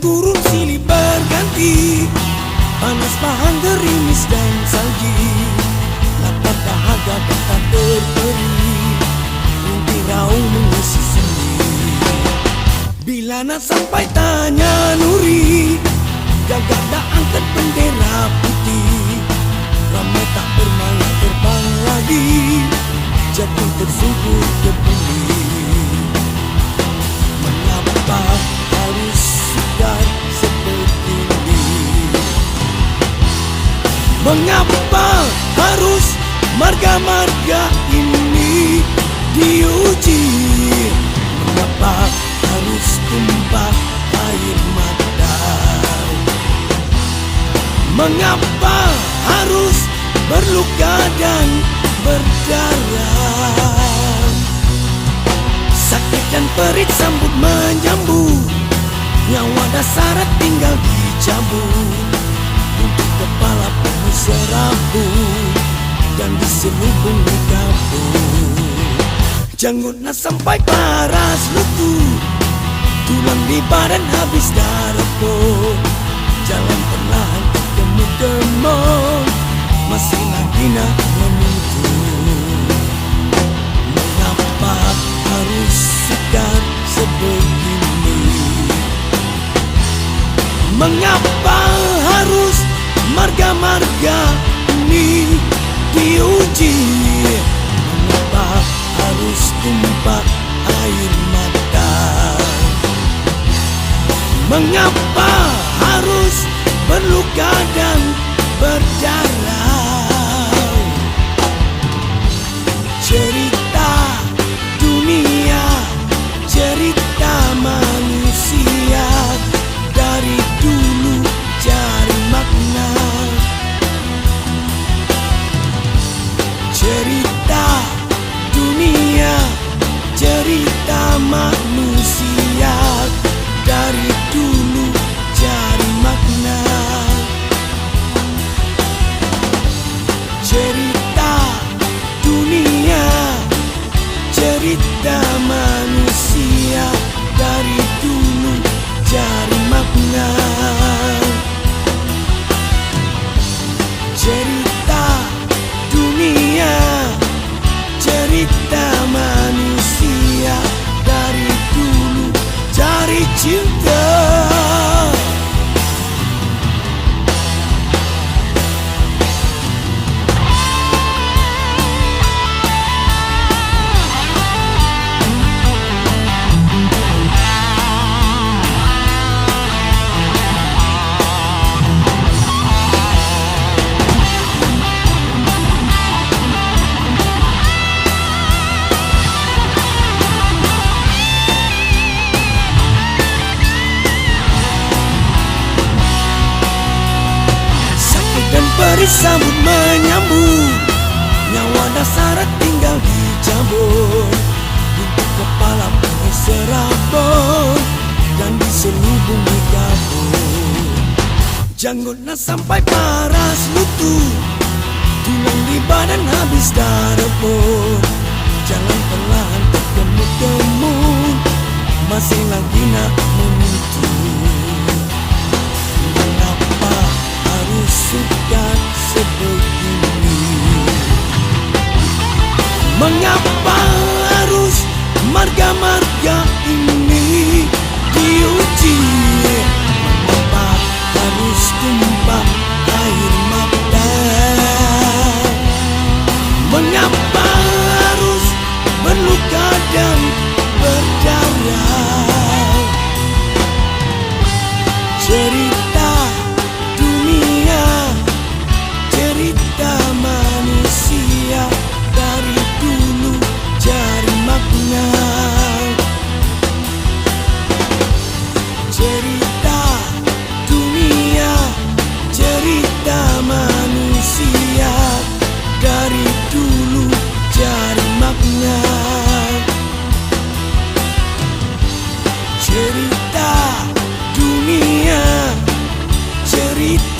gurun silih berganti, panas bahan gerimis dan salji, lapar dahaga dan tak terperi, mimpi raung mengisi sendi. Bila nak sampai tanya Nuri, gagak dah angkat bendera putih, ramai tak bermain terbang lagi, jatuh tersungkur ke bumi. Mengapa harus sukar seperti ini? Mengapa harus marga-marga ini diuji? Mengapa harus tumpah air mata? Mengapa harus berluka dan berdarah? Sakit dan perih sambut menyambut, nyawa dasarat tinggal dicabut, untuk kepala penuh serabut dan diselubungi kabut. Janggutnya sampai paras lutut, tulang di badan habis darah pun, jalan perlahan temut-temut, masih lagi nak menuntut. Mengapa harus sukar sebegini? Mengapa harus marga-marga ini diuji? Mengapa harus tumpah air mata? Mengapa harus berluka dan berdarah? Cerita dunia, cerita manusia, dari dulu cari makna. Cerita dunia, cerita manusia, dari dulu cari makna. Cerita dunia, cerita manusia, dari dulu cari makna. Cerita dunia, cerita manusia, dari dulu cari cinta. Perih sambut menyambut, nyawa dasarat tinggal dicabut, untuk kepala penuh serabut dan diselubungi kabut. Janggutnya sampai paras lutut, tulang di badan habis darah pun, jalan perlahan terkemut-kemut, masih lagi nak menuntut. Mengapa harus sukar sebegini? Mengapa harus marga-marga ini diuji? Mengapa harus tumpah air mata? Mengapa harus berluka dan berdarah? Cerita dunia, cerita manusia, dari dulu cari makna. Cerita dunia, cerita manusia, dari dulu cari makna. Cerita dunia, cerita